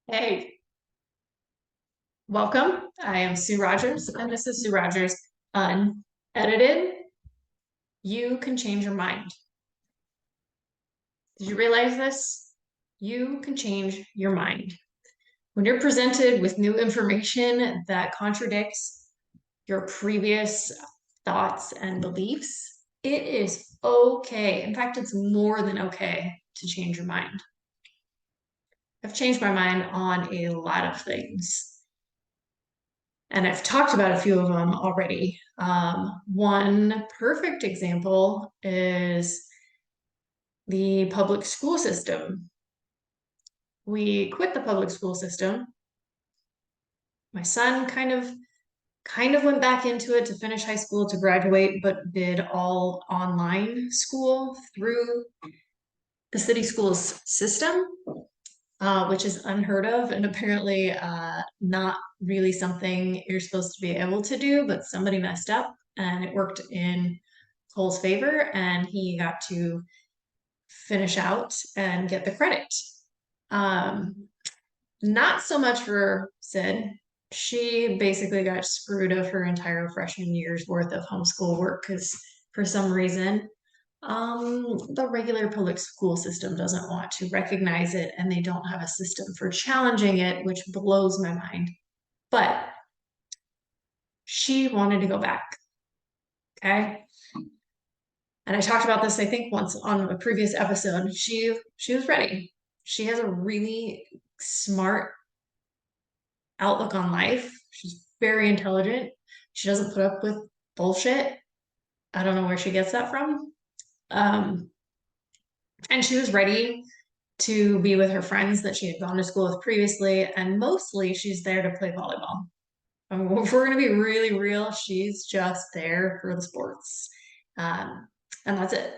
Hey, welcome. I am Sue Rogers, and this is Sue Rogers Unedited. You can change your mind. Did you realize this? You can change your mind. When you're presented with new information that contradicts your previous thoughts and beliefs, it is okay. In fact, it's more than okay to change your mind. I've changed my mind on a lot of things. And I've talked about a few of them already. One perfect example is the public school system. We quit the public school system. My son kind of went back into it to finish high school to graduate, but did all online school through the city schools system, which is unheard of and apparently not really something you're supposed to be able to do, but somebody messed up and it worked in Cole's favor and he got to finish out and get the credit. Um, Not so much for Sid. She basically got screwed of her entire freshman year's worth of homeschool work because for some reason the regular public school system doesn't want to recognize it and they don't have a system for challenging it, which blows my mind. But she wanted to go back. Okay. And I talked about this, I think, once on a previous episode. She was ready. She has a really smart outlook on life. She's very intelligent. She doesn't put up with bullshit. I don't know where she gets that from. Um, and she was ready to be with her friends that she had gone to school with previously, and mostly she's there to play volleyball. I mean, if we're going to be really real, she's just there for the sports. Um, and that's it.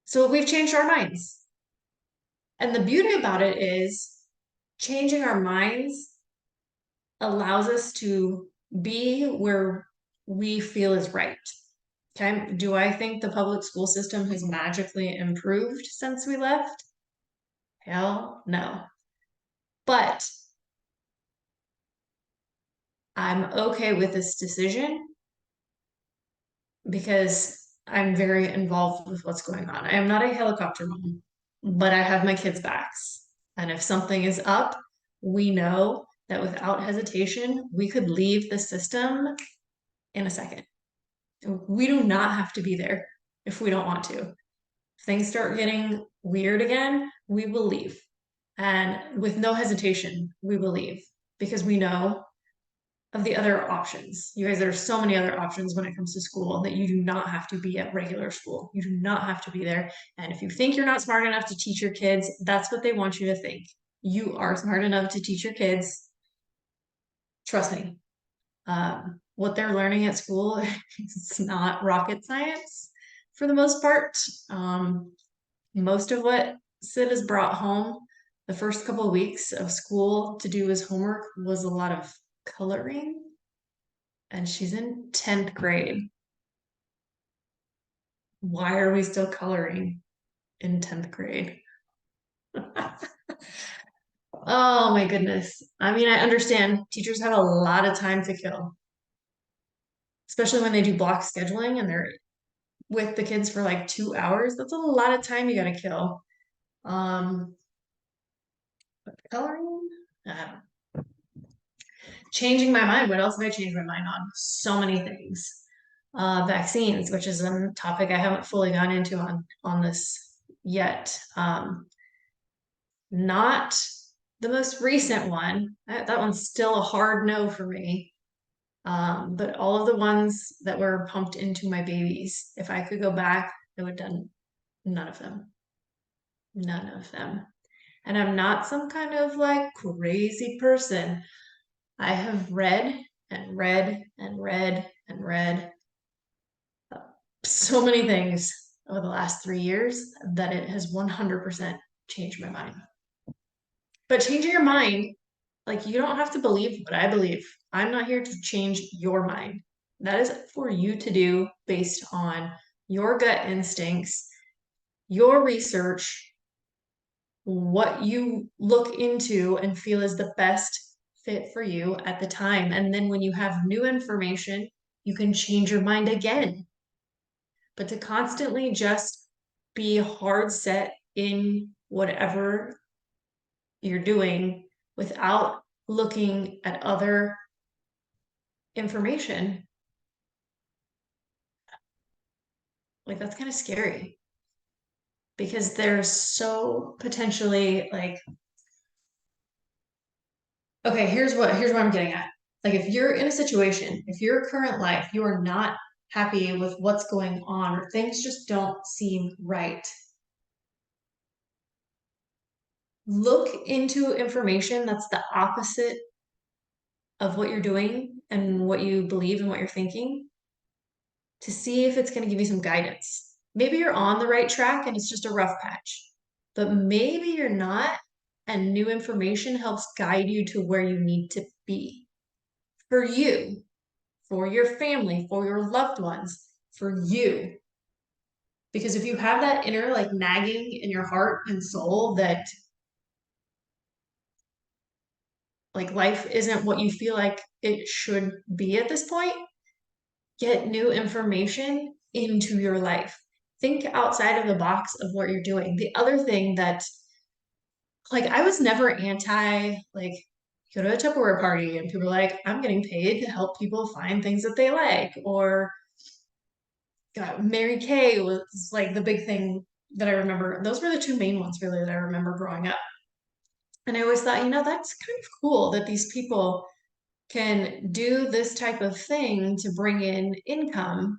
So we've changed our minds. And the beauty about it is changing our minds allows us to be where we feel is right. Okay. Do I think the public school system has magically improved since we left? Hell no. But I'm okay with this decision because I'm very involved with what's going on. I am not a helicopter mom, but I have my kids' backs. And if something is up, we know that without hesitation, we could leave the system in a second. We do not have to be there if we don't want to. If things start getting weird again, we will leave. And with no hesitation, we will leave because we know of the other options. You guys, there are so many other options when it comes to school that you do not have to be at regular school. You do not have to be there. And if you think you're not smart enough to teach your kids, that's what they want you to think. You are smart enough to teach your kids. Trust me. What they're learning at school is not rocket science for the most part. Most of what Sid has brought home the first couple of weeks of school to do his homework was a lot of coloring, and she's in 10th grade. Why are we still coloring in 10th grade? Oh my goodness. I mean, I understand teachers have a lot of time to kill, especially when they do block scheduling and they're with the kids for like 2 hours. That's a lot of time you got to kill. Um, Coloring? Uh, Changing my mind. What else have I changed my mind on? So many things. Vaccines, which is a topic I haven't fully gone into on this yet. Not the most recent one. That one's still a hard no for me. But all of the ones that were pumped into my babies, if I could go back, I would have done none of them. None of them. And I'm not some kind of like crazy person. I have read and read and read and read so many things over the last 3 years that it has 100% changed my mind. But changing your mind, like you don't have to believe what I believe. I'm not here to change your mind. That is for you to do based on your gut instincts, your research, what you look into and feel is the best fit for you at the time. And then when you have new information, you can change your mind again. But to constantly just be hard set in whatever you're doing without looking at other information, like that's kind of scary because there's so potentially like, okay, here's what I'm getting at. Like if you're in a situation, if your current life, you are not happy with what's going on or things just don't seem right, look into information that's the opposite of what you're doing and what you believe and what you're thinking to see if it's going to give you some guidance. Maybe you're on the right track and it's just a rough patch, but maybe you're not, and new information helps guide you to where you need to be for you, for your family, for your loved ones, for you. Because if you have that inner like nagging in your heart and soul that like life isn't what you feel like it should be at this point, get new information into your life. Think outside of the box of what you're doing. The other thing that, like, I was never anti, like, go to a Tupperware party and people are like, I'm getting paid to help people find things that they like. Or, God, Mary Kay was like the big thing that I remember. Those were the two main ones, really, that I remember growing up. And I always thought, that's kind of cool that these people can do this type of thing to bring in income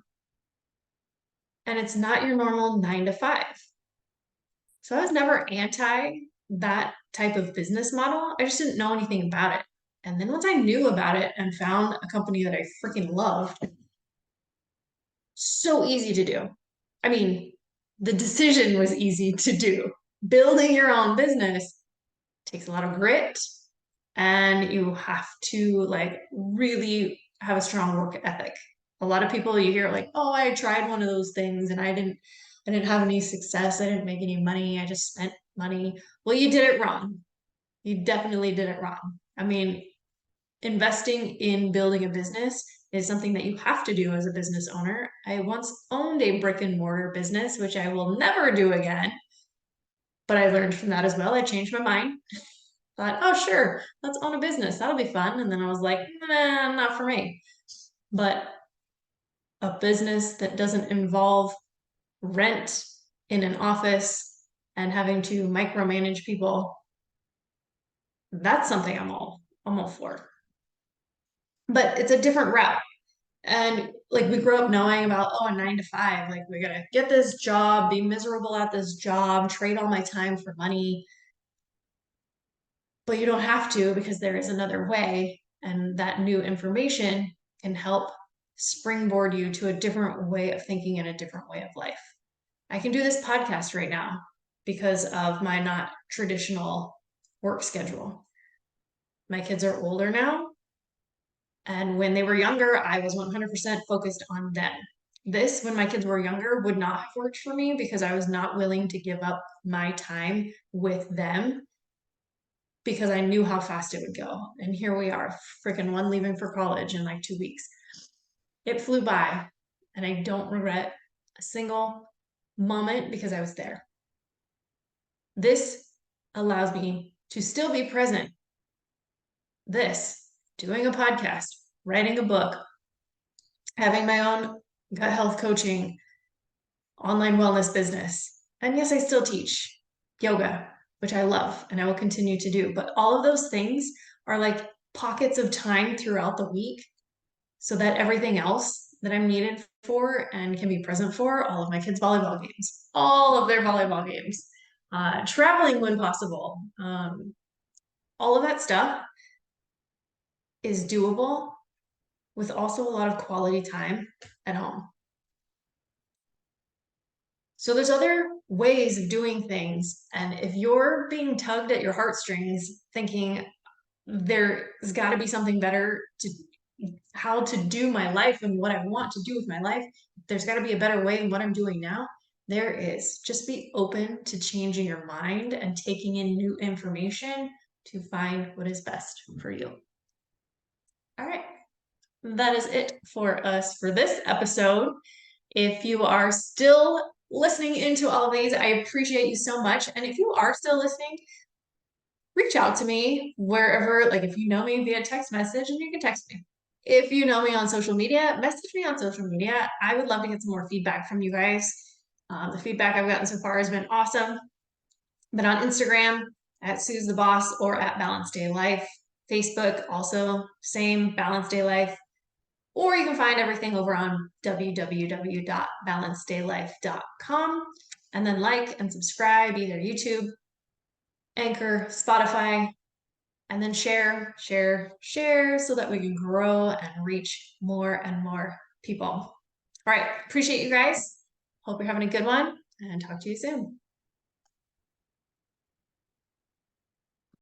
and it's not your normal 9 to 5. So I was never anti that type of business model. I just didn't know anything about it. And then once I knew about it and found a company that I freaking loved, so easy to do. I mean, the decision was easy to do. Building your own business takes a lot of grit and you have to like really have a strong work ethic. A lot of people you hear like, "Oh, I tried one of those things and I didn't have any success. I didn't make any money. I just spent money." Well, you did it wrong. You definitely did it wrong. I mean, investing in building a business is something that you have to do as a business owner. I once owned a brick and mortar business, which I will never do again, but I learned from that as well. I changed my mind. Thought, oh, sure, let's own a business. That'll be fun. And then I was like, nah, not for me. But a business that doesn't involve rent in an office and having to micromanage people, that's something I'm all for. But it's a different route. And like we grew up knowing about, oh, a 9 to 5, like we're gonna get this job, be miserable at this job, trade all my time for money. But you don't have to because there is another way. And that new information can help springboard you to a different way of thinking and a different way of life. I can do this podcast right now because of my not traditional work schedule. My kids are older now. And when they were younger, I was 100% focused on them. This, when my kids were younger, would not have worked for me because I was not willing to give up my time with them because I knew how fast it would go. And here we are, freaking one leaving for college in like 2 weeks. It flew by, and I don't regret a single moment because I was there. This allows me to still be present. This, doing a podcast, writing a book, having my own gut health coaching, online wellness business. And yes, I still teach yoga, which I love and I will continue to do. But all of those things are like pockets of time throughout the week so that everything else that I'm needed for and can be present for, all of my kids' volleyball games, all of their volleyball games, traveling when possible, all of that stuff is doable with also a lot of quality time at home. So there's other ways of doing things. And if you're being tugged at your heartstrings, thinking there's got to be something better to how to do my life and what I want to do with my life, there's got to be a better way than what I'm doing now. There is. Just be open to changing your mind and taking in new information to find what is best for you. All right. That is it for us for this episode. If you are still listening into all of these, I appreciate you so much. And if you are still listening, reach out to me wherever, like if you know me via text message, and you can text me. If you know me on social media, message me on social media. I would love to get some more feedback from you guys. The feedback I've gotten so far has been awesome. But on Instagram, at Sue's the Boss or at Balanced Day Life. Facebook, also same, Balanced Day Life. Or you can find everything over on www.balancedaylife.com. And then like and subscribe, either YouTube, Anchor, Spotify, and then share so that we can grow and reach more and more people. All right, appreciate you guys. Hope you're having a good one, and talk to you soon.